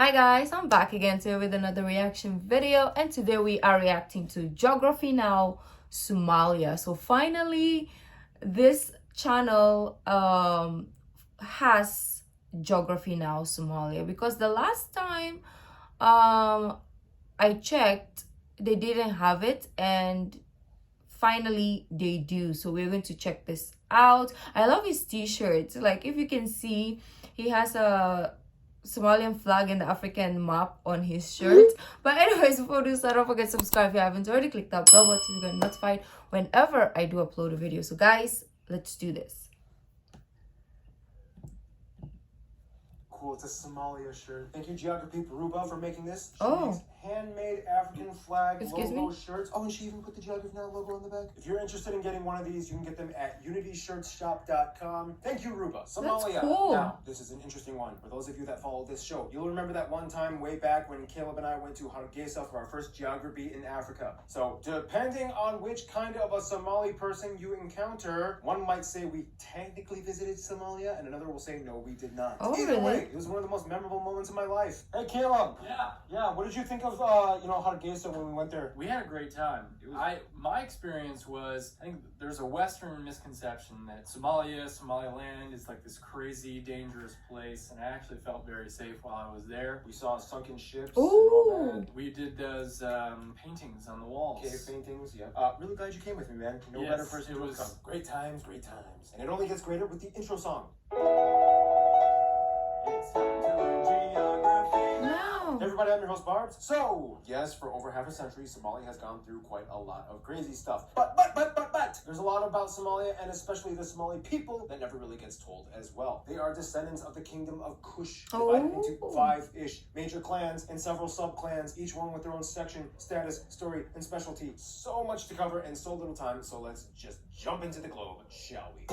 Hi guys, I'm back again today with another reaction video, and today we are reacting to Geography Now Somalia. So finally this channel has Geography Now Somalia, because the last time I checked they didn't have it, and finally they do. So we're going to check this out. I love his t-shirt. Like, if you can see, he has a Somalian flag and the African map on his shirt. But anyways, before we start, don't forget to subscribe if you haven't already. Click that bell button to get notified whenever I do upload a video. So guys, let's do this. Cool, it's a Somalia shirt. Thank you, Geography Peruba, for making this. She Oh. makes handmade African flag Excuse logo me? shirts. Oh, and she even put the Geography Now logo on the back. If you're interested in getting one of these, you can get them at unityshirtshop.com. Thank you, Ruba. Somalia. That's cool. Now, this is an interesting one. For those of you that follow this show, you'll remember that one time way back when Caleb and I went to Hargeisa for our first geography in Africa. So, depending on which kind of a Somali person you encounter, one might say we technically visited Somalia, and another will say no, we did not. Oh, Either really? way, it was one of the most memorable moments of my life. Hey, Caleb. Yeah. What did you think of Hargeisa when we went there? We had a great time. My experience was, I think there's a Western misconception that Somaliland is like this crazy, dangerous place, and I actually felt very safe while I was there. We saw sunken ships. Ooh. And all that. We did those paintings on the walls. Cave paintings, yeah. Really glad you came with me, man. No Yes, better person it to have was- come. Great times. And it only gets greater with the intro song. It's time to learn geography. Wow. Hey everybody, I'm your host Barbs. So, yes, for over half a century, Somalia has gone through quite a lot of crazy stuff. But, there's a lot about Somalia, and especially the Somali people, that never really gets told as well. They are descendants of the kingdom of Kush, divided into 5-ish major clans and several sub-clans, each one with their own section, status, story, and specialty. So much to cover and so little time, so let's just jump into the globe, shall we?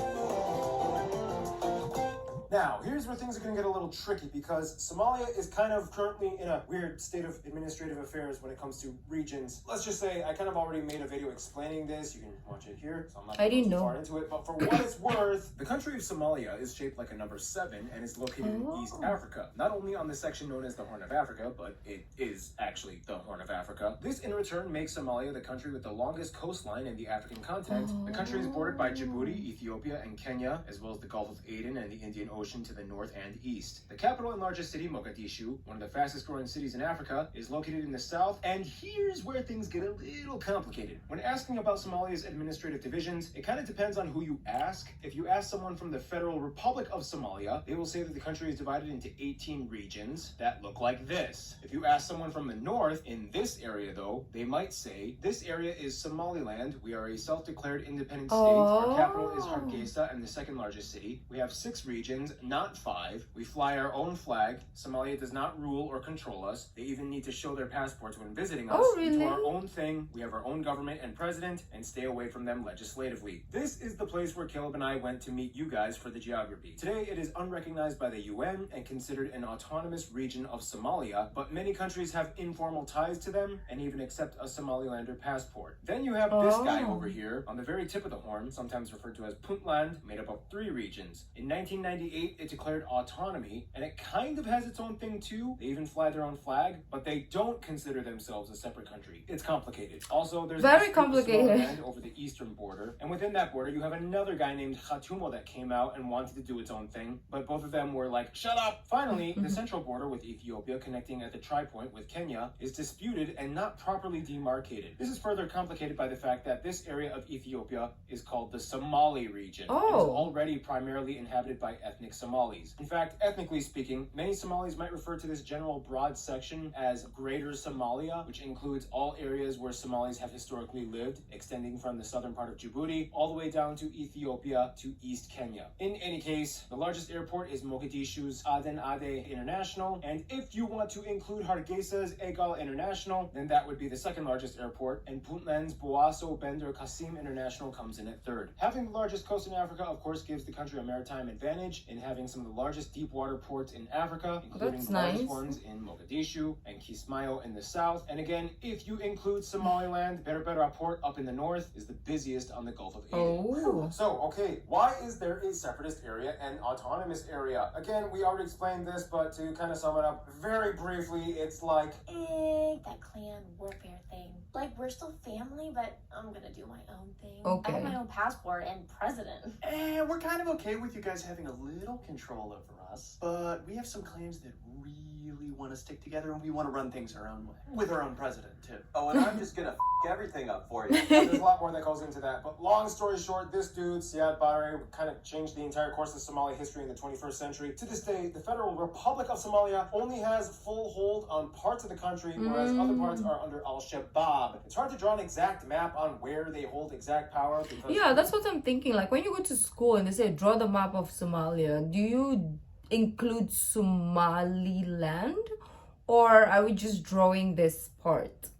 Now, here's where things are going to get a little tricky, because Somalia is kind of currently in a weird state of administrative affairs when it comes to regions. Let's just say I kind of already made a video explaining this. You can watch it here, so I'm not I going didn't too know. far into it. But for what it's worth, the country of Somalia is shaped like a number 7 and is located in East Africa. Not only on the section known as the Horn of Africa, but it is actually the Horn of Africa. This in return makes Somalia the country with the longest coastline in the African continent. The country is bordered by Djibouti, Ethiopia, and Kenya, as well as the Gulf of Aden and the Indian Ocean to the north and east. The capital and largest city, Mogadishu, one of the fastest growing cities in Africa, is located in the south, and here's where things get a little complicated. When asking about Somalia's administrative divisions, it kind of depends on who you ask. If you ask someone from the Federal Republic of Somalia, they will say that the country is divided into 18 regions that look like this. If you ask someone from the north, in this area though, they might say, this area is Somaliland. We are a self-declared independent state. Our capital is Hargeisa and the second largest city. We have 6 regions, not 5. We fly our own flag. Somalia does not rule or control us. They even need to show their passports when visiting us. Oh, We really? do our own thing. We have our own government and president, and stay away from them legislatively. This is the place where Caleb and I went to meet you guys for the geography. Today, it is unrecognized by the UN and considered an autonomous region of Somalia, but many countries have informal ties to them and even accept a Somalilander passport. Then you have this guy over here on the very tip of the horn, sometimes referred to as Puntland, made up of 3 regions. In 1998, it declared autonomy, and it kind of has its own thing too. They even fly their own flag, but they don't consider themselves a separate country. It's complicated. Also, there's Very this group of complicated. Somaliland over the eastern border, and within that border, you have another guy named Khatumo that came out and wanted to do its own thing, but both of them were like, shut up! Finally, the central border with Ethiopia, connecting at the tri-point with Kenya, is disputed and not properly demarcated. This is further complicated by the fact that this area of Ethiopia is called the Somali region, and is Oh. already primarily inhabited by ethnic Somalis. In fact, ethnically speaking, many Somalis might refer to this general broad section as Greater Somalia, which includes all areas where Somalis have historically lived, extending from the southern part of Djibouti all the way down to Ethiopia to East Kenya. In any case, the largest airport is Mogadishu's Aden Ade International, and if you want to include Hargeisa's Egal International, then that would be the second largest airport, and Puntland's Boasso Bender Qasim International comes in at 3rd. Having the largest coast in Africa, of course, gives the country a maritime advantage. In in having some of the largest deep water ports in Africa, including That's the largest nice. ones in Mogadishu and Kismayo in the south. And again, if you include Somaliland, Berbera port up in the north is the busiest on the Gulf of Aden. Oh. So, okay, why is there a separatist area and autonomous area? Again, we already explained this, but to kind of sum it up very briefly, it's like that clan warfare thing. Like, we're still family, but I'm gonna do my own thing. Okay. I have my own passport and president. And we're kind of okay with you guys having a little control over us, but we have some clans that really want to stick together and we want to run things our own way. With our own president, too. Oh, and I'm just gonna everything up for you. there's a lot more that goes into that. But long story short, this dude, Siad Barre, kind of changed the entire course of Somali history in the 21st century. To this day, the Federal Republic of Somalia only has full hold on parts of the country, whereas other parts are under Al-Shabaab. It's hard to draw an exact map on where they hold exact power because... Yeah, that's what I'm thinking. Like when you go to school and they say draw the map of Somalia, do you include Somaliland or are we just drawing this part?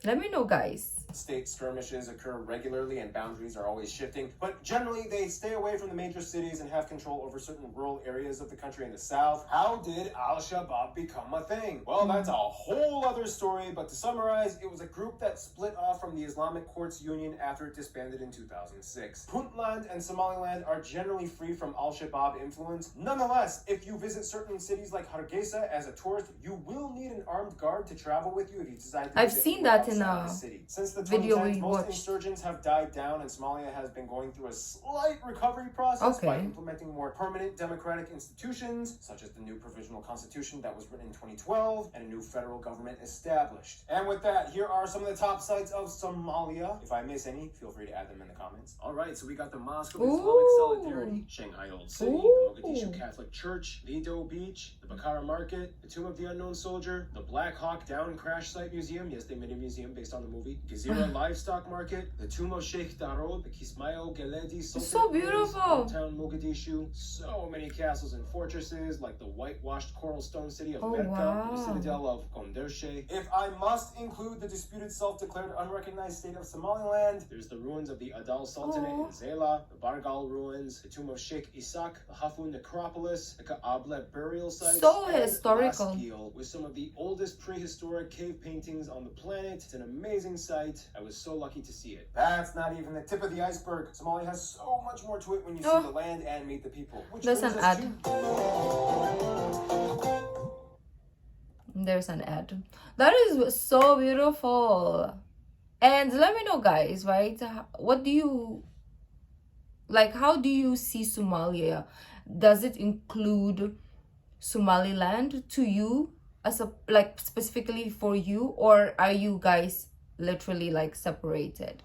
Let me know, guys. State skirmishes occur regularly and boundaries are always shifting, but generally they stay away from the major cities and have control over certain rural areas of the country in the south. How did Al-Shabaab become a thing? Well, that's a whole other story, but to summarize, it was a group that split off from the Islamic Courts Union after it disbanded in 2006. Puntland and Somaliland are generally free from Al-Shabaab influence. Nonetheless, if you visit certain cities like Hargeisa as a tourist, you will need an armed guard to travel with you if you decide to I've visit seen that in outside a the city. Since the video 2010s, we most watched. insurgents have died down and Somalia has been going through a slight recovery process by Okay. implementing more permanent democratic institutions, such as the new provisional constitution that was written in 2012 and a new federal government established. And with that, here are some of the top sites of Somalia. If I miss any, feel free to add them in the comments. All right, so we got the Mosque of Islamic Ooh. Solidarity, Shanghai Old City, Ooh. the Mogadishu Catholic Church, Lido Beach, the Bakara Market, the Tomb of the Unknown Soldier, the Black Hawk Down Crash Site Museum, yes, they made a museum based on the movie, Gezira Livestock Market, the Tomb of Sheikh Darod, the Kismayo Geledi Sultanate So Ruins, beautiful. downtown Mogadishu, so many castles and fortresses like the whitewashed coral stone city of Oh, Merka, wow. the citadel of Kondershe. If I must include the disputed self-declared unrecognized state of Somaliland, there's the ruins of the Adal Sultanate Oh. in Zela, the Bargal ruins, the tomb of Sheikh Isak, the Hafun necropolis, the Ka'able burial sites, So and historical. Laskil, with some of the oldest prehistoric cave paintings on the planet. It's an amazing site. I was so lucky to see it. That's not even the tip of the iceberg. Somalia has so much more to it when you see Oh. the land and meet the people. Which There's brings an us ad. to... There's an ad. That is so beautiful. And let me know, guys, right? What do you like? How do you see Somalia? Does it include Somaliland to you as a like specifically for you, or are you guys literally like separated?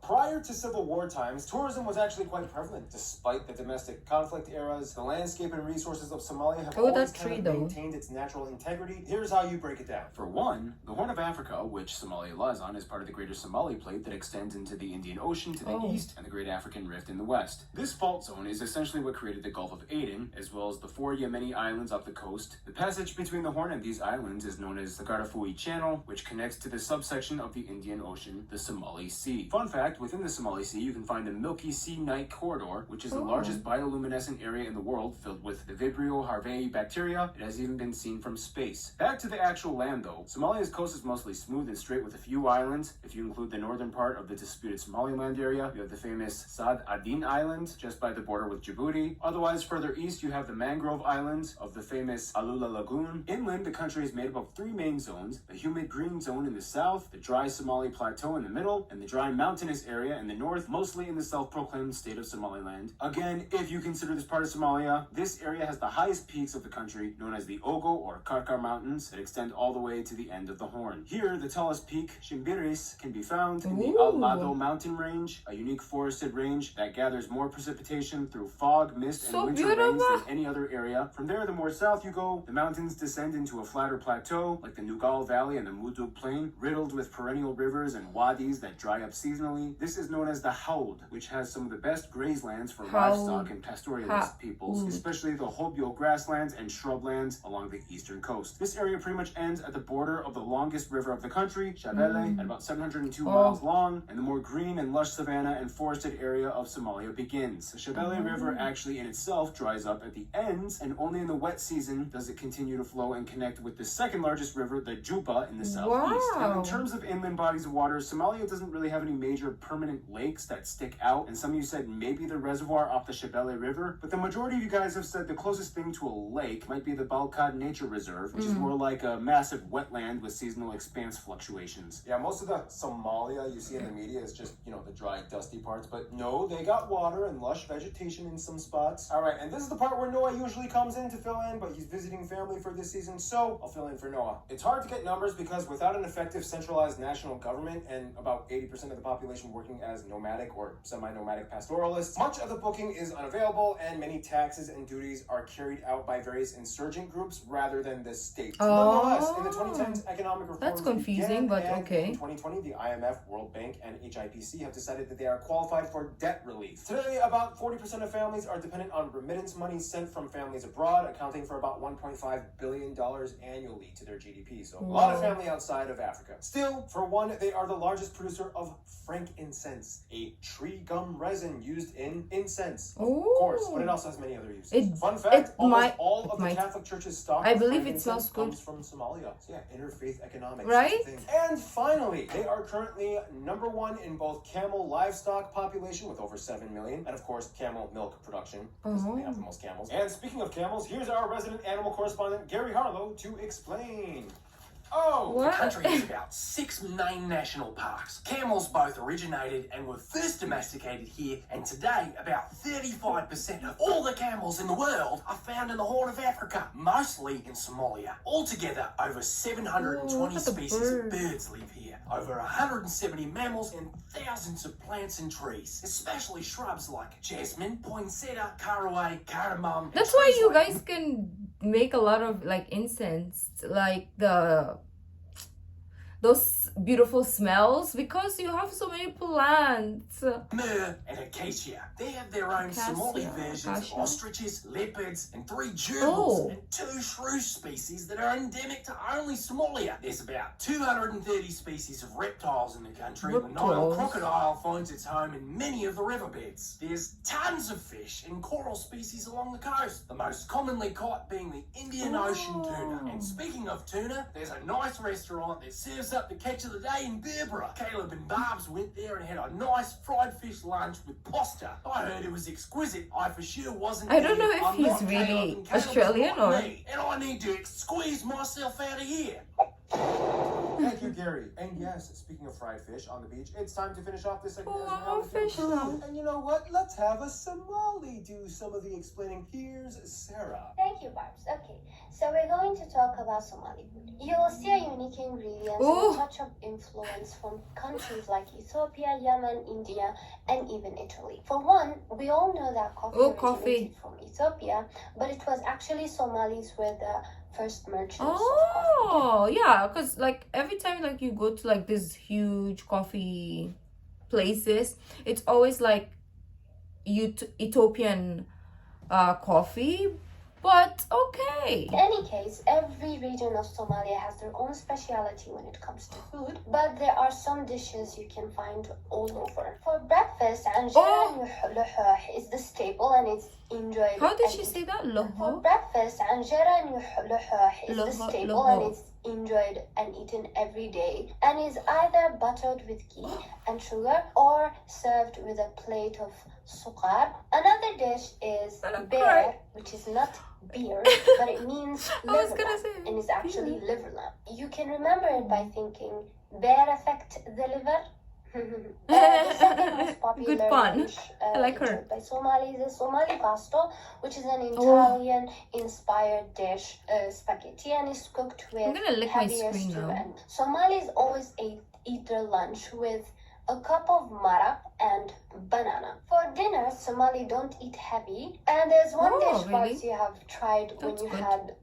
Prior to Civil War times, tourism was actually quite prevalent. Despite the domestic conflict eras, the landscape and resources of Somalia have Oh, always that kind tree, of though. maintained its natural integrity. Here's how you break it down. For one, the Horn of Africa, which Somalia lies on, is part of the Greater Somali Plate that extends into the Indian Ocean to the Oh. east and the Great African Rift in the west. This fault zone is essentially what created the Gulf of Aden, as well as the 4 Yemeni islands up the coast. The passage between the Horn and these islands is known as the Gardafui Channel, which connects to the subsection of the Indian Ocean, the Somali Sea. Fun fact, within the Somali Sea, you can find the Milky Sea Night Corridor, which is the largest bioluminescent area in the world filled with the Vibrio harveyi bacteria. It has even been seen from space. Back to the actual land though, Somalia's coast is mostly smooth and straight with a few islands. If you include the northern part of the disputed Somaliland area, you have the famous Sad Adin Island, just by the border with Djibouti. Otherwise, further east, you have the mangrove islands of the famous Alula Lagoon. Inland, the country is made up of 3 main zones: the humid green zone in the south, the dry Somali plateau in the middle, and the dry mountainous area in the north, mostly in the self-proclaimed state of Somaliland. Again, if you consider this part of Somalia, this area has the highest peaks of the country, known as the Ogo or Karkar Mountains, that extend all the way to the end of the Horn. Here, the tallest peak, Shimbiris, can be found in the Al Lado mountain range, a unique forested range that gathers more precipitation through fog, mist, and So winter rains beautiful. than any other area. From there, the more south you go, the mountains descend into a flatter plateau, like the Nugal Valley and the Mudug Plain, riddled with perennial rivers and wadis that dry up seasonally. this is known as the Haoud, which has some of the best grazelands for Haoud. livestock and pastoralist peoples, especially the Hobyo grasslands and shrublands along the eastern coast. This area pretty much ends at the border of the longest river of the country, Shabelle, at about 702 miles long, and the more green and lush savanna and forested area of Somalia begins. The Shabelle River actually in itself dries up at the ends, and only in the wet season does it continue to flow and connect with the second largest river, the Juba, in the southeast. And in terms of inland bodies of water, Somalia doesn't really have any major permanent lakes that stick out, and some of you said maybe the reservoir off the Shabelle River, but the majority of you guys have said the closest thing to a lake might be the Balkad Nature Reserve, which is more like a massive wetland with seasonal expanse fluctuations. Yeah, most of the Somalia you see in the media is just, you know, the dry, dusty parts, but no, they got water and lush vegetation in some spots. All right, and this is the part where Noah usually comes in to fill in, but he's visiting family for this season, so I'll fill in for Noah. It's hard to get numbers because without an effective centralized national government and about 80% of the population working as nomadic or semi-nomadic pastoralists, much of the booking is unavailable and many taxes and duties are carried out by various insurgent groups rather than the state. Nonetheless, in the 2010s economic reforms That's confusing, but and okay. in 2020, the IMF, World Bank, and HIPC have decided that they are qualified for debt relief. Today, about 40% of families are dependent on remittance money sent from families abroad, accounting for about $1.5 billion annually to their GDP. So a lot of family outside of Africa. Still, for one, they are the largest producer of frankincense, a tree gum resin used in incense. Of course, but it also has many other uses. Fun fact, almost all of the Catholic Church's stock I of believe it frankincense smells good. comes from Somalia. So yeah, interfaith economics. Right? is a thing. And finally, they are currently number one in both camel livestock population with over 7 million, and of course camel milk production, because they have the most camels. And speaking of camels, here's our resident animal correspondent Gary Harlow to explain. The country has about 6 main national parks. Camels both originated and were first domesticated here, and today about 35% of all the camels in the world are found in the Horn of Africa, mostly in Somalia. Altogether, over 720 species of birds live here, over 170 mammals, and thousands of plants and trees, especially shrubs like jasmine, poinsettia, caraway, cardamom. That's why you guys can make a lot of like incense, like those beautiful smells, because you have so many plants. Myrrh and acacia. They have their own Somali versions of ostriches, leopards, and 3 gerbils, and 2 shrew species that are endemic to only Somalia. There's about 230 species of reptiles in the country. The Nile crocodile finds its home in many of the riverbeds. There's tons of fish and coral species along the coast, the most commonly caught being the Indian Ocean tuna. And speaking of tuna, there's a nice restaurant that serves up the catch of the day in Berbera. Caleb and Barbs went there and had a nice fried fish lunch with pasta. I heard it was exquisite. I for sure wasn't. I don't know there. if I'm he's not really Caleb, and Caleb Australian is not or... me, and I need to squeeze myself out of here. Thank you, Gary. And yes, speaking of fried fish on the beach, it's time to finish off this segment. Fish now. And you know what? Let's have a Somali do some of the explaining. Here's Sarah. Thank you, Barbs. Okay, so we're going to talk about Somali food. You will see a unique ingredients and a touch of influence from countries like Ethiopia, Yemen, India, and even Italy. For one, we all know that coffee originated from Ethiopia, but it was actually Somalis were the first merchants of coffee. Yeah, because like every time like you go to like these huge coffee places, it's always like Ethiopian coffee, but okay. In any case, every region of Somalia has their own speciality when it comes to food, but there are some dishes you can find all over. For breakfast, anjera luhuh is the staple and it's enjoyed. How did she say that? For breakfast, anjera luhuh is the staple and it's enjoyed and eaten every day, and is either buttered with ghee and sugar or served with a plate of sukar. Another dish is bear, which is not beer, but it means liver lamb, and is actually liver lamb. You can remember it by thinking bear affect the liver. The second most popular dish by Somalis is Somali pasto, which is an Italian-inspired dish, spaghetti, and is cooked with heavier stew. And Somalis always eat their lunch with a cup of maraq and banana. For dinner, Somali don't eat heavy, and there's one dish you have tried when you had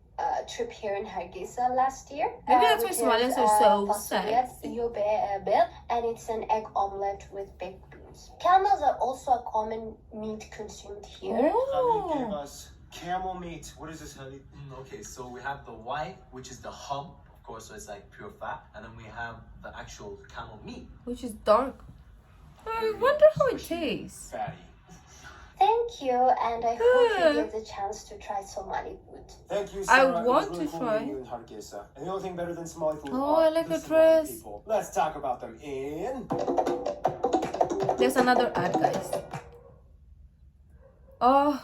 trip here in Hargeisa last year. Maybe that's why which Somalians is, are so fasulye, sexy. bill, and it's an egg omelette with baked beans. Camels are also a common meat consumed here. Give Oh. us camel meat. What is this, honey? Okay, so we have the white, which is the hump, of course, so it's like pure fat, and then we have the actual camel meat. Which is dark. I wonder how it tastes. Fatty. Thank you, and I hope you Good. get the chance to try Somali food. Thank you, I Sarah. It was want really to cool try. meeting you in Hargeisa. And the only thing better than Somali food Oh, are I like the the Somali dress. people. Let's talk about them in... There's another ad, guys. Oh,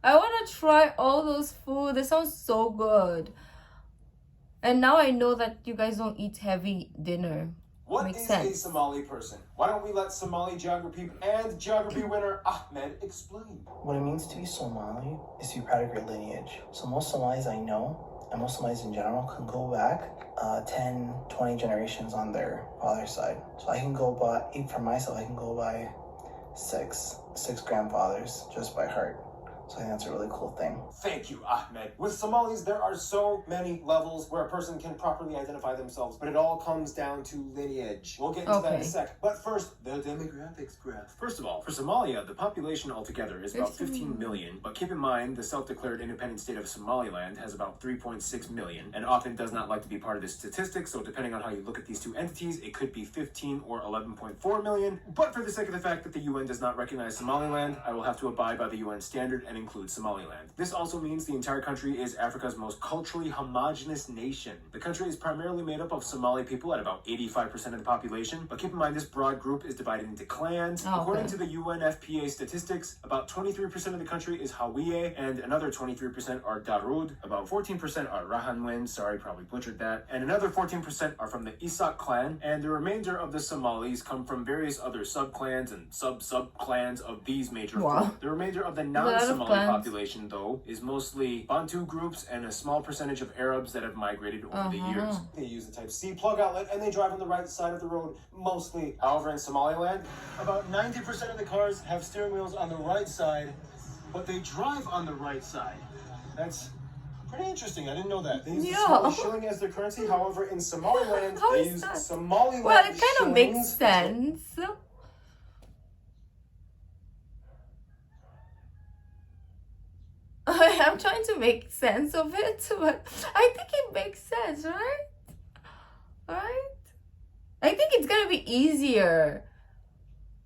I want to try all those food. They sound so good. And now I know that you guys don't eat heavy dinner. What Makes is sense. a Somali person? Why don't we let Somali geography and geography winner Ahmed explain? What it means to be Somali is to be proud of your lineage. So most Somalis I know, and most Somalis in general, can go back 10, 20 generations on their father's side. So I can go by, for myself, I can go by six grandfathers just by heart. So I think that's a really cool thing. Thank you, Ahmed. With Somalis, there are so many levels where a person can properly identify themselves, but it all comes down to lineage. We'll get into that in a Okay. sec. But first, the demographics graph. First of all, for Somalia, the population altogether is about 15 million, but keep in mind the self-declared independent state of Somaliland has about 3.6 million, and often does not like to be part of this statistic, so depending on how you look at these two entities, it could be 15 or 11.4 million, but for the sake of the fact that the UN does not recognize Somaliland, I will have to abide by the UN standard and include Somaliland. This also means the entire country is Africa's most culturally homogenous nation. The country is primarily made up of Somali people at about 85% of the population, but keep in mind this broad group is divided into clans. Oh, According okay. to the UNFPA statistics, about 23% of the country is Hawiye, and another 23% are Darud, about 14% are Rahanwen, sorry, probably butchered that, and another 14% are from the Isak clan, and the remainder of the Somalis come from various other sub-clans and sub-clans of these major Wow. four. The remainder of the lot of non-Somali clans. population, though, is mostly Bantu groups and a small percentage of Arabs that have migrated over the years. They use the Type-C plug outlet, and they drive on the right side of the road, mostly. However, in Somaliland, about 90% of the cars have steering wheels on the right side, but they drive on the right side. That's pretty interesting. I didn't know that. They use the Yeah. Somali shilling as their currency. However, in Somaliland, How they is use that? Somaliland Well, it kind of makes shillings. sense. I'm trying to make sense of it, but I think it makes sense, right? Right? I think it's gonna be easier.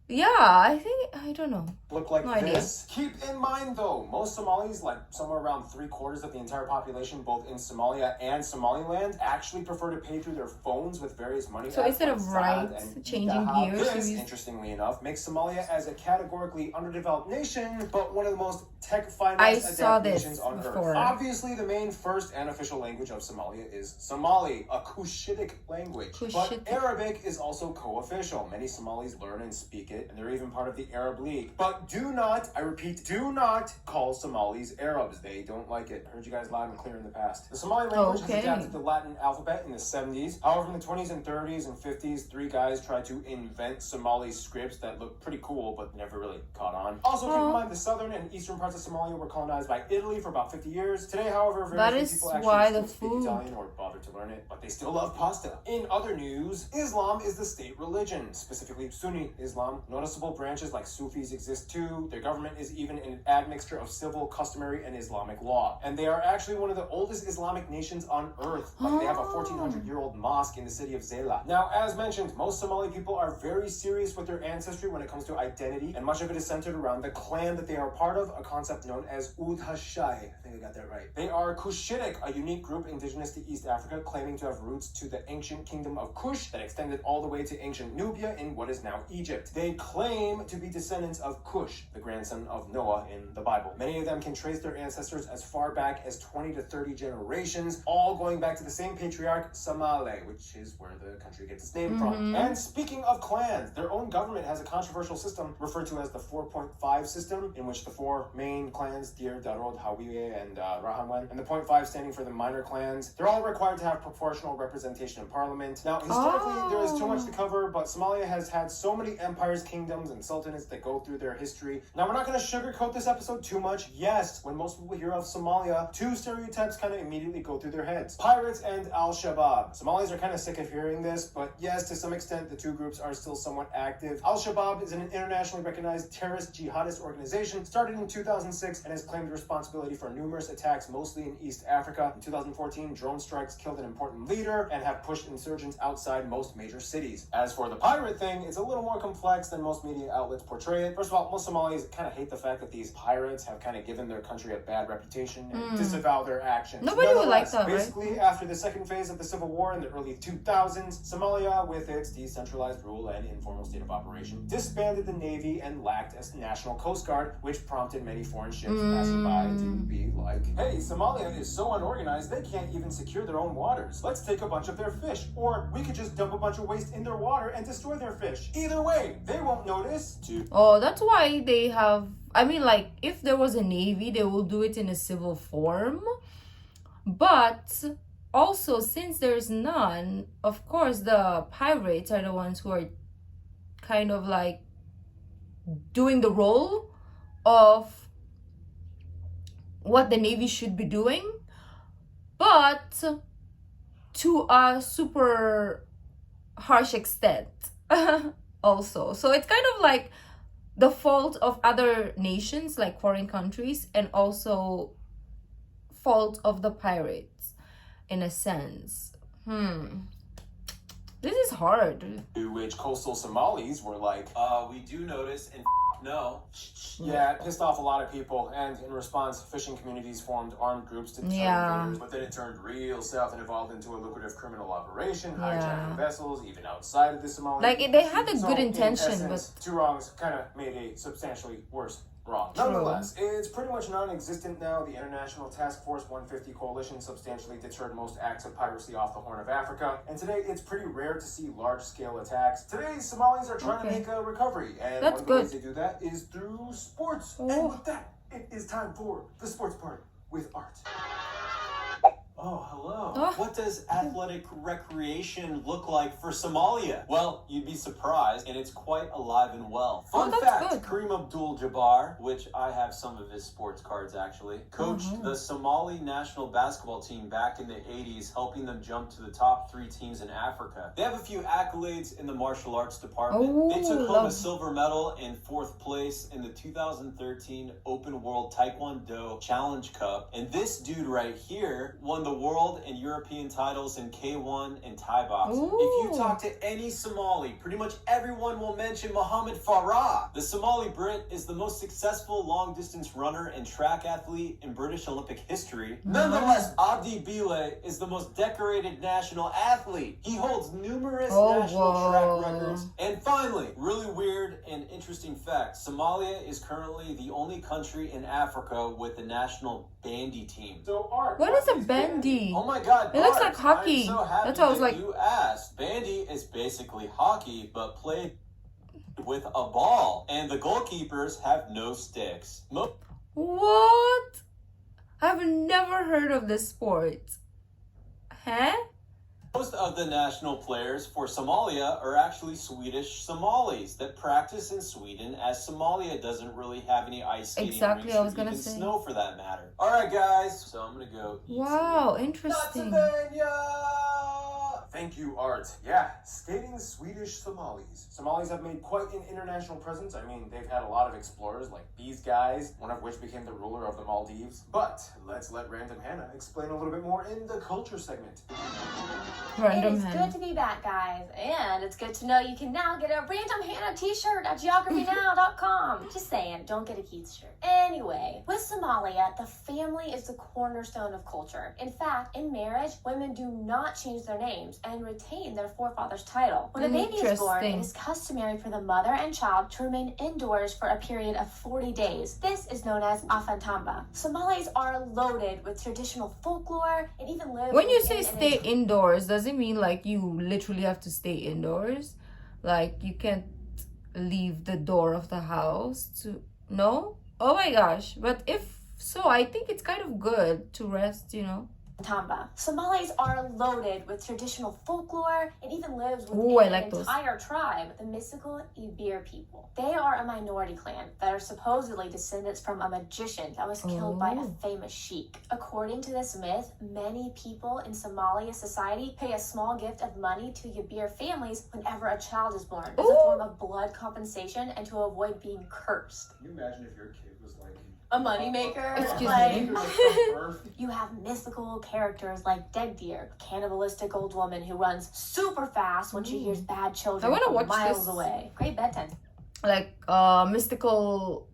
Yeah, I don't know. Look like No idea. this. Keep in mind, though, most Somalis, like somewhere around 3/4 of the entire population, both in Somalia and Somaliland, actually prefer to pay through their phones with various money So apps instead like of Zaad right, and changing Dahab. gears, This, you use- interestingly enough, makes Somalia as a categorically underdeveloped nation, but one of the most tech I finance saw adept this nations on before. Earth. Obviously, the main first and official language of Somalia is Somali, a Cushitic language. But Cushitic. Arabic is also co-official. Many Somalis learn and speak it, and they're even part of the Arab League. But do not, I repeat, do not call Somalis Arabs. They don't like it. I heard you guys loud and clear in the past. The Somali language Okay. has adapted the Latin alphabet in the 70s. However, in the 20s and 30s and 50s, three guys tried to invent Somali scripts that looked pretty cool, but never really caught on. Also, keep in mind the southern and eastern parts of Somalia were colonized by Italy for about 50 years. Today, however, very That few is people actually why still the speak food- Italian or bother to learn it, but they still love pasta. In other news, Islam is the state religion, specifically Sunni Islam. Noticeable branches like Sufis exist too. Their government is even an admixture of civil, customary, and Islamic law. And they are actually one of the oldest Islamic nations on earth. Like they have a 1400-year-old mosque in the city of Zela. Now, as mentioned, most Somali people are very serious with their ancestry when it comes to identity, and much of it is centered around the clan that they are part of, a concept known as Ud Hashai. I think I got that right. They are Cushitic, a unique group indigenous to East Africa, claiming to have roots to the ancient kingdom of Kush that extended all the way to ancient Nubia in what is now Egypt. They claim to be descendants of Cush, the grandson of Noah in the Bible. Many of them can trace their ancestors as far back as 20 to 30 generations, all going back to the same patriarch, Samale, which is where the country gets its name from. And speaking of clans, their own government has a controversial system referred to as the 4.5 system, in which the four main clans, Dir, Darod, Hawiye, and Rahanwen, and the 0.5 standing for the minor clans, they're all required to have proportional representation in parliament. Now, historically, there is too much to cover, but Somalia has had so many empires, kingdoms, and sultanates that go through their history history. Now, we're not going to sugarcoat this episode too much. Yes, when most people hear of Somalia, two stereotypes kind of immediately go through their heads. Pirates and Al-Shabaab. Somalis are kind of sick of hearing this, but yes, to some extent, the two groups are still somewhat active. Al-Shabaab is an internationally recognized terrorist jihadist organization started in 2006 and has claimed responsibility for numerous attacks, mostly in East Africa. In 2014, drone strikes killed an important leader and have pushed insurgents outside most major cities. As for the pirate thing, it's a little more complex than most media outlets portray it. First of all, most Somalis kind of hate the fact that these pirates have kind of given their country a bad reputation and disavow their actions. Nobody would like that, basically, right? after the second phase of the civil war in the early 2000s, Somalia, with its decentralized rule and informal state of operation, disbanded the navy and lacked a national coast guard, which prompted many foreign ships passing by to be like, hey, Somalia is so unorganized they can't even secure their own waters. Let's take a bunch of their fish. Or we could just dump a bunch of waste in their water and destroy their fish. Either way, they won't notice. Oh, that's why they have, I mean, like, if there was a navy, they will do it in a civil form. But also, since there's none, of course, the pirates are the ones who are kind of like doing the role of what the navy should be doing, but to a super harsh extent also. So it's kind of like the fault of other nations, like foreign countries, and also fault of the pirates in a sense. This is hard. To which coastal Somalis were like, we do notice and no. Yeah, it pissed off a lot of people, and in response, fishing communities formed armed groups to deter invaders, but then it turned real south and evolved into a lucrative criminal operation, hijacking vessels, even outside of the Somali. Like, they had a so, good intention, in essence, but... two wrongs kind of made a substantially worse wrong. Nonetheless, it's pretty much non-existent now. The International Task Force 150 coalition substantially deterred most acts of piracy off the Horn of Africa, and today it's pretty rare to see large-scale attacks. Today, Somalis are trying to make a recovery, and one of the ways they do that is through sports. And with that, it is time for the sports part with Art. Oh, hello. What does athletic recreation look like for Somalia? Well, you'd be surprised, and it's quite alive and well. Fun fact, Kareem Abdul-Jabbar, which I have some of his sports cards actually, coached the Somali national basketball team back in the 80s, helping them jump to the top 3 teams in Africa. They have a few accolades in the martial arts department. They took home a silver medal and 4th place in the 2013 Open World Taekwondo Challenge Cup. And this dude right here won the world and European titles in K1 and Thai boxing. If you talk to any Somali, pretty much everyone will mention Mohamed Farah. The Somali Brit is the most successful long-distance runner and track athlete in British Olympic history. Nonetheless, Abdi Bile is the most decorated national athlete. He holds numerous national track records. And finally, really weird and interesting fact, Somalia is currently the only country in Africa with a national bandy team. So, Art, what is a bandy? Oh my god, it looks like hockey. I'm so happy that's what I was like. You asked. Bandy is basically hockey, but played with a ball, and the goalkeepers have no sticks. What? I've never heard of this sport. Huh? Most of the national players for Somalia are actually Swedish Somalis that practice in Sweden, as Somalia doesn't really have any ice skating rinks or even snow for that matter. All right, guys, so I'm gonna go eat some interesting. Thank you, Art. Yeah, skating Swedish Somalis. Somalis have made quite an international presence. I mean, they've had a lot of explorers like these guys, one of which became the ruler of the Maldives. But let's let Random Hannah explain a little bit more in the culture segment. It's good to be back, guys, and it's good to know you can now get a Random Hannah t-shirt at geographynow.com. Just saying, don't get a Keith shirt. Anyway, with Somalia, the family is the cornerstone of culture. In fact, in marriage, women do not change their names and retain their forefather's title. When a baby is born, it is customary for the mother and child to remain indoors for a period of 40 days. This is known as Afantamba. Somalis are loaded with traditional folklore and even live... When you say stay indoors, does it mean like you literally have to stay indoors? Like you can't leave the door of the house to... No? Oh my gosh. But if so, I think it's kind of good to rest, you know? Tamba. Somalis are loaded with traditional folklore. It even lives within like an those. entire tribe, the mystical Ibir people. They are a minority clan that are supposedly descendants from a magician that was killed by a famous sheik. According to this myth, many people in Somalia society pay a small gift of money to Ibir families whenever a child is born as a form of blood compensation and to avoid being cursed. Can you imagine if your kid was like A moneymaker. Excuse like, me. You have mythical characters like Degdir, cannibalistic old woman who runs super fast when she hears bad children wanna from watch miles this. away. Great bedtime. Like mystical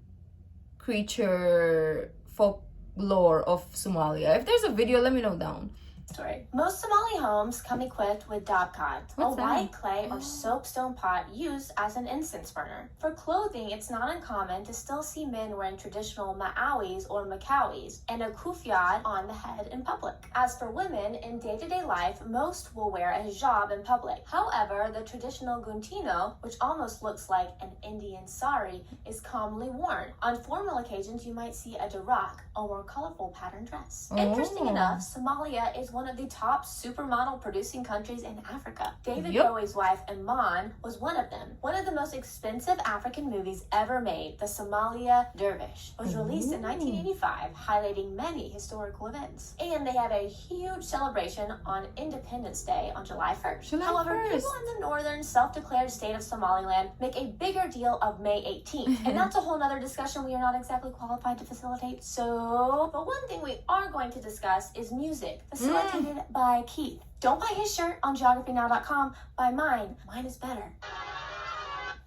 creature folklore of Somalia. If there's a video, let me know down. Story. Most Somali homes come equipped with dabkad, a What's that? white clay or soapstone pot used as an incense burner. For clothing, it's not uncommon to still see men wearing traditional ma'awis or makawis and a kufiyad on the head in public. As for women, in day-to-day life, most will wear a hijab in public. However, the traditional guntino, which almost looks like an Indian sari, is commonly worn. On formal occasions, you might see a darak, a more colorful pattern dress. Interesting enough, Somalia is one of the top supermodel producing countries in Africa. David Bowie's wife, Iman, was one of them. One of the most expensive African movies ever made, The Somalia Dervish, was released in 1985, highlighting many historical events. And they have a huge celebration on Independence Day on July 1st. However, people in the northern self-declared state of Somaliland make a bigger deal of May 18th. And that's a whole nother discussion we are not exactly qualified to facilitate. But one thing we are going to discuss is music, facilitated by Keith. Don't buy his shirt on geographynow.com. Buy mine. Mine is better.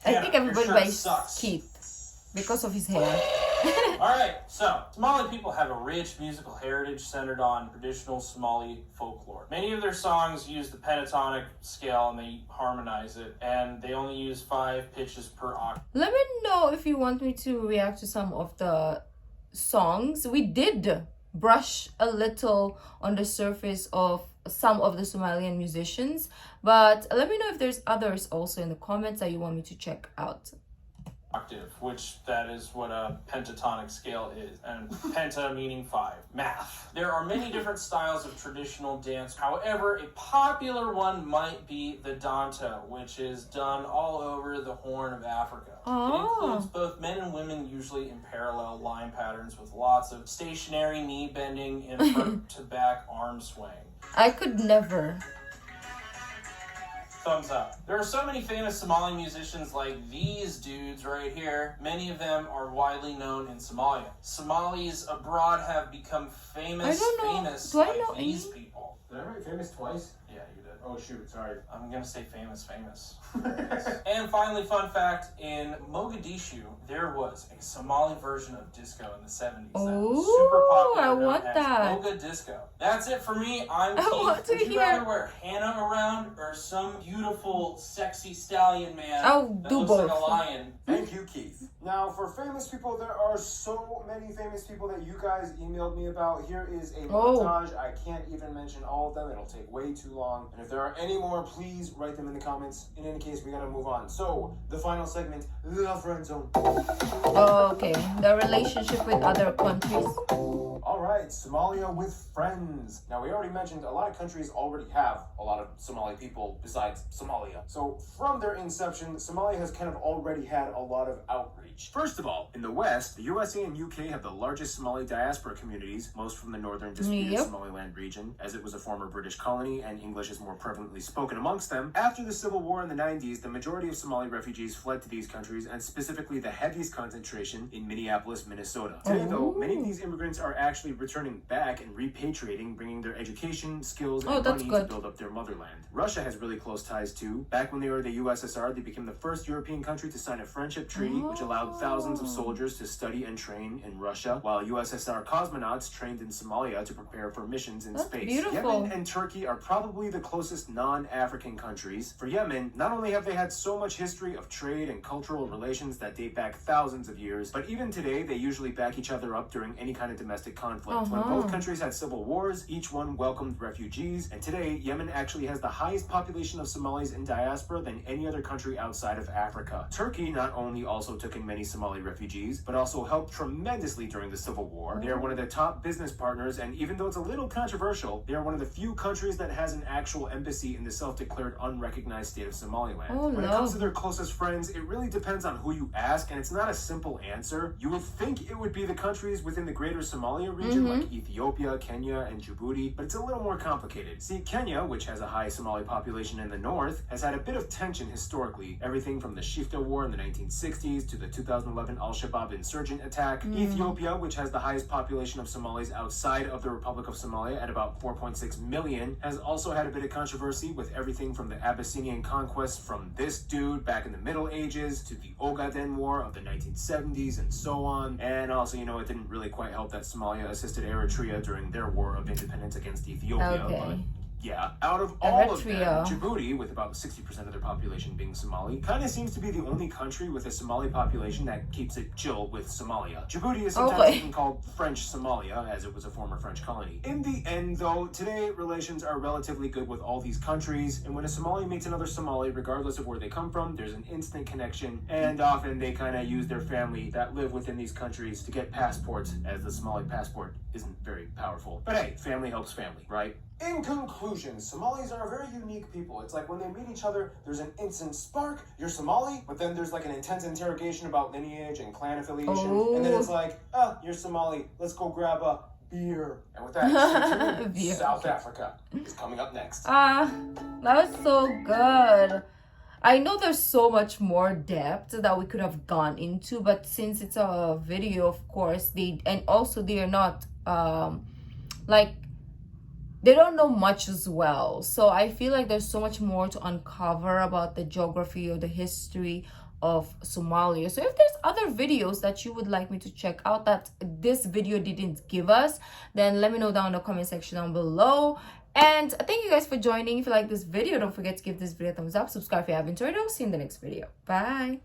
I Yeah, think your everybody shirt buys sucks. Keith because of his hair. Alright, so Somali people have a rich musical heritage centered on traditional Somali folklore. Many of their songs use the pentatonic scale and they harmonize it, and they only use 5 pitches per octave. Let me know if you want me to react to some of the songs. We did brush a little on the surface of some of the Somalian musicians, but let me know if there's others also in the comments that you want me to check out. Octave, which that is what a pentatonic scale is, and penta meaning 5. Math. There are many different styles of traditional dance. However, a popular one might be the Danta, which is done all over the Horn of Africa. It includes both men and women, usually in parallel line patterns with lots of stationary knee bending and front to back arm swing. I could never. Thumbs up. There are so many famous Somali musicians like these dudes right here. Many of them are widely known in Somalia. Somalis abroad have become famous like these people. Did I write famous twice? Yeah, you did. Oh shoot, sorry. I'm gonna say famous. And finally, fun fact, in Mogadishu, there was a Somali version of disco in the 70s. That was super popular. I known want as that. Moga Disco. That's it for me. I'm I Keith. want to Would you hear. rather wear Hannah around or some beautiful, sexy stallion man I'll that do looks both. like a lion? Thank you, Keith. Now, for famous people, there are so many famous people that you guys emailed me about. Here is a montage. I can't even mention all of them. It'll take way too long. And if there are any more, please write them in the comments. In any case, we gotta move on. So, the final segment, the friend zone. Okay, the relationship with other countries. All right, Somalia with friends. Now, we already mentioned a lot of countries already have a lot of Somali people besides Somalia. So, from their inception, Somalia has kind of already had a lot of outreach. First of all, in the West, the USA and UK have the largest Somali diaspora communities, most from the northern disputed Somaliland region, as it was a former British colony and English is more prevalently spoken amongst them. After the Civil War in the 90s, the majority of Somali refugees fled to these countries, and specifically the heaviest concentration in Minneapolis, Minnesota. Today, though, many of these immigrants are actually returning back and repatriating, bringing their education, skills, and money to build up their motherland. Russia has really close ties too. Back when they were the USSR, they became the first European country to sign a friendship treaty, which allowed thousands of soldiers to study and train in Russia, while USSR cosmonauts trained in Somalia to prepare for missions in space. Yet they Yemen and Turkey are probably the closest non-African countries. For Yemen, not only have they had so much history of trade and cultural relations that date back thousands of years, but even today they usually back each other up during any kind of domestic conflict. When both countries had civil wars, each one welcomed refugees, and today Yemen actually has the highest population of Somalis in diaspora than any other country outside of Africa. Turkey not only also took in many Somali refugees, but also helped tremendously during the civil war. They are one of their top business partners, and even though it's a little controversial, they are one of the few countries that has an actual embassy in the self-declared unrecognized state of Somaliland. When it comes to their closest friends, it really depends on who you ask, and it's not a simple answer. You would think it would be the countries within the greater Somalia region, like Ethiopia, Kenya, and Djibouti, but it's a little more complicated. See, Kenya, which has a high Somali population in the north, has had a bit of tension historically, everything from the Shifta War in the 1960s to the 2011 Al-Shabaab insurgent attack. Ethiopia, which has the highest population of Somalis outside of the Republic of Somalia at about 4.6 million, has also had a bit of controversy with everything from the Abyssinian conquest from this dude back in the Middle Ages to the Ogaden War of the 1970s and so on. And also, you know, it didn't really quite help that Somalia assisted Eritrea during their war of independence against Ethiopia. But yeah, out of all of them, Djibouti, with about 60% of their population being Somali, kind of seems to be the only country with a Somali population that keeps it chill with Somalia. Djibouti is sometimes even called French Somalia, as it was a former French colony. In the end, though, today relations are relatively good with all these countries, and when a Somali meets another Somali, regardless of where they come from, there's an instant connection, and often they kind of use their family that live within these countries to get passports, as the Somali passport isn't very powerful. But hey, family helps family, right? In conclusion, Somalis are a very unique people. It's like when they meet each other, there's an instant spark, you're Somali, but then there's like an intense interrogation about lineage and clan affiliation, and then it's like, you're Somali, let's go grab a beer. And with that, South Africa is coming up next. That was so good. I know there's so much more depth that we could have gone into, but since it's a video, of course, they are not like, they don't know much as well. So I feel like there's so much more to uncover about the geography or the history of Somalia. So if there's other videos that you would like me to check out that this video didn't give us, then let me know down in the comment section down below. And thank you guys for joining. If you like this video, don't forget to give this video a thumbs up, subscribe if you haven't already. I'll see you in the next video. Bye.